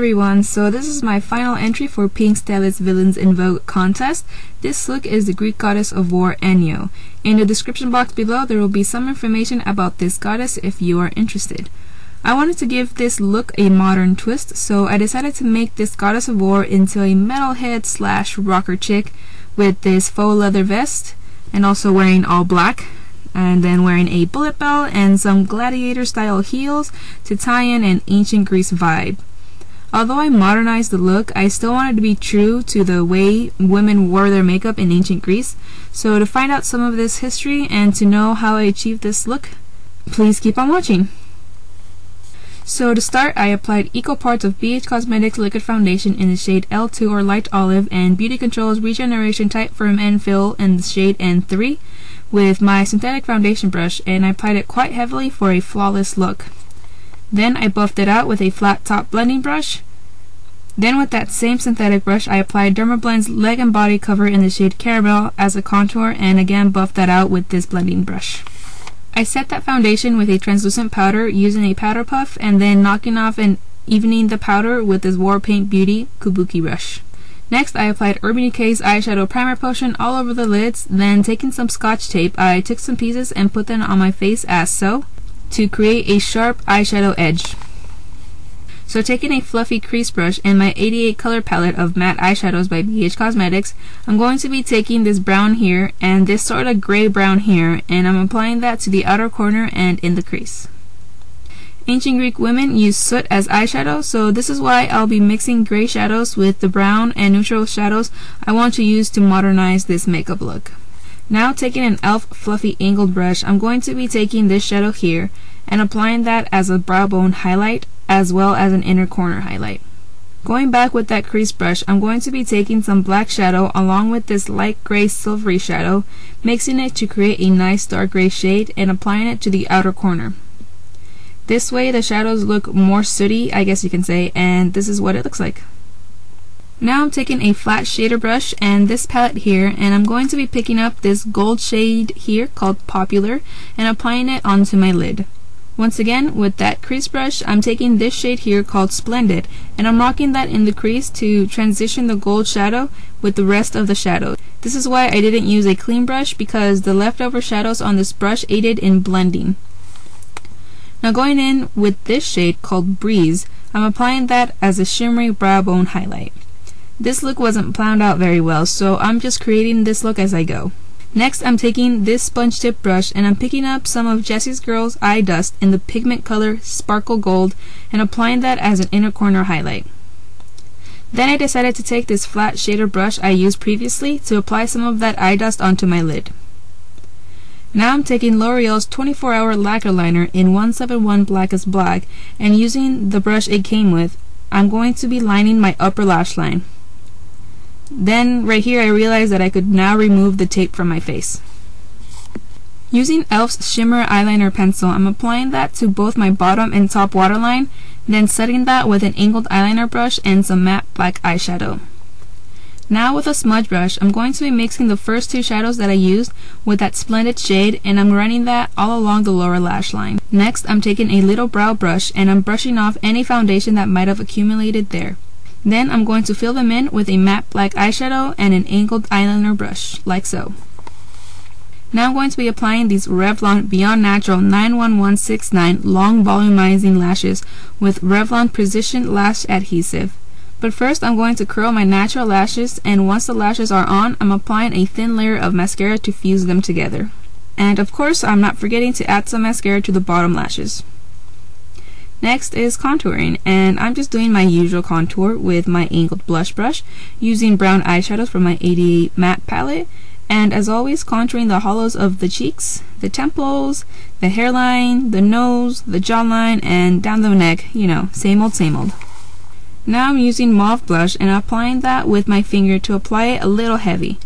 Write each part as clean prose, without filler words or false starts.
everyone, so this is my final entry for Pinkstylist Villains in Vogue contest. This look is the Greek goddess of war Enyo. In the description box below there will be some information about this goddess if you are interested. I wanted to give this look a modern twist, so I decided to make this goddess of war into a metalhead slash rocker chick with this faux leather vest and also wearing all black, and then wearing a bullet belt and some gladiator style heels to tie in an ancient Greece vibe. Although I modernized the look, I still wanted to be true to the way women wore their makeup in ancient Greece. So to find out some of this history and to know how I achieved this look, please keep on watching. So to start, I applied equal parts of BH Cosmetics liquid foundation in the shade L2 or light olive and Beauty Control's Regeneration Tight Firm and Fill in the shade N3 with my synthetic foundation brush, and I applied it quite heavily for a flawless look. Then I buffed it out with a flat top blending brush. Then with that same synthetic brush I applied Dermablend's Leg and Body Cover in the shade Caramel as a contour, and again buffed that out with this blending brush. I set that foundation with a translucent powder using a powder puff and then knocking off and evening the powder with this War Paint Beauty Kabuki brush. Next I applied Urban Decay's eyeshadow primer potion all over the lids, then taking some scotch tape I took some pieces and put them on my face as so, to create a sharp eyeshadow edge. So taking a fluffy crease brush and my 88 color palette of matte eyeshadows by BH Cosmetics, I'm going to be taking this brown here and this sort of gray brown here, and I'm applying that to the outer corner and in the crease. Ancient Greek women used soot as eyeshadow, so this is why I'll be mixing gray shadows with the brown and neutral shadows I want to use to modernize this makeup look. Now taking an e.l.f. fluffy angled brush, I'm going to be taking this shadow here and applying that as a brow bone highlight as well as an inner corner highlight. Going back with that crease brush, I'm going to be taking some black shadow along with this light gray silvery shadow, mixing it to create a nice dark gray shade and applying it to the outer corner. This way the shadows look more sooty, I guess you can say, and this is what it looks like. Now I'm taking a flat shader brush and this palette here, and I'm going to be picking up this gold shade here called Popular and applying it onto my lid. Once again, with that crease brush, I'm taking this shade here called Splendid, and I'm rocking that in the crease to transition the gold shadow with the rest of the shadow. This is why I didn't use a clean brush, because the leftover shadows on this brush aided in blending. Now going in with this shade called Breeze, I'm applying that as a shimmery brow bone highlight. This look wasn't planned out very well, so I'm just creating this look as I go. Next I'm taking this sponge tip brush and I'm picking up some of Jessie's Girl's Eye Dust in the pigment color Sparkle Gold and applying that as an inner corner highlight. Then I decided to take this flat shader brush I used previously to apply some of that eye dust onto my lid. Now I'm taking L'Oreal's 24-hour lacquer liner in 171 Blackest Black, and using the brush it came with, I'm going to be lining my upper lash line. Then right here I realized that I could now remove the tape from my face. Using e.l.f.'s shimmer eyeliner pencil, I'm applying that to both my bottom and top waterline, then setting that with an angled eyeliner brush and some matte black eyeshadow. Now with a smudge brush, I'm going to be mixing the first two shadows that I used with that Splendid shade, and I'm running that all along the lower lash line. Next I'm taking a little brow brush and I'm brushing off any foundation that might have accumulated there. Then I'm going to fill them in with a matte black eyeshadow and an angled eyeliner brush, like so. Now I'm going to be applying these Revlon Beyond Natural 91169 long volumizing lashes with Revlon Precision Lash Adhesive. But first I'm going to curl my natural lashes, and once the lashes are on, I'm applying a thin layer of mascara to fuse them together. And of course I'm not forgetting to add some mascara to the bottom lashes. Next is contouring, and I'm just doing my usual contour with my angled blush brush using brown eyeshadows from my 88 matte palette, and as always contouring the hollows of the cheeks, the temples, the hairline, the nose, the jawline, and down the neck, you know, same old same old. Now I'm using mauve blush and applying that with my finger to apply it a little heavy.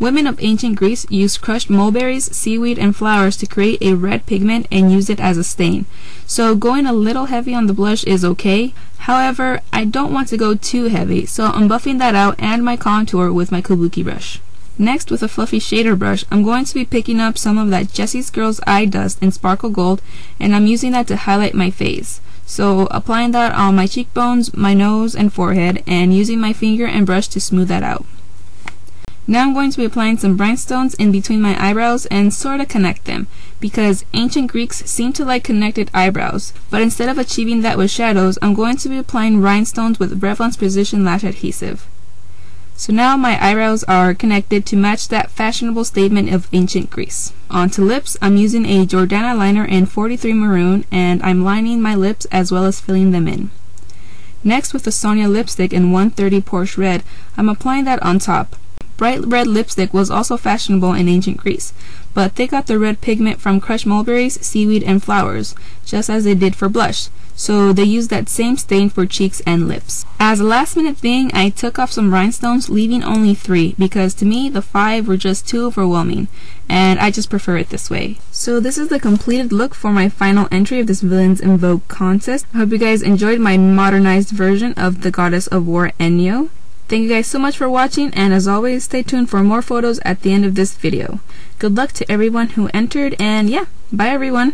Women of ancient Greece used crushed mulberries, seaweed, and flowers to create a red pigment and use it as a stain. So going a little heavy on the blush is okay. However, I don't want to go too heavy, so I'm buffing that out and my contour with my kabuki brush. Next, with a fluffy shader brush, I'm going to be picking up some of that Jessie's Girl's Eye Dust in Sparkle Gold, and I'm using that to highlight my face. So applying that on my cheekbones, my nose, and forehead, and using my finger and brush to smooth that out. Now I'm going to be applying some rhinestones in between my eyebrows and sort of connect them, because ancient Greeks seem to like connected eyebrows, but instead of achieving that with shadows, I'm going to be applying rhinestones with Revlon's Precision Lash Adhesive. So now my eyebrows are connected to match that fashionable statement of ancient Greece. Onto lips, I'm using a Jordana liner in 43 Maroon, and I'm lining my lips as well as filling them in. Next, with the Sonia lipstick in 130 Porsche Red, I'm applying that on top. Bright red lipstick was also fashionable in ancient Greece, but they got the red pigment from crushed mulberries, seaweed, and flowers, just as they did for blush, so they used that same stain for cheeks and lips. As a last minute thing, I took off some rhinestones, leaving only 3, because to me the 5 were just too overwhelming, and I just prefer it this way. So this is the completed look for my final entry of this Villains in Vogue contest. I hope you guys enjoyed my modernized version of the Goddess of War Enyo. Thank you guys so much for watching, and as always, stay tuned for more photos at the end of this video. Good luck to everyone who entered, and yeah, bye everyone!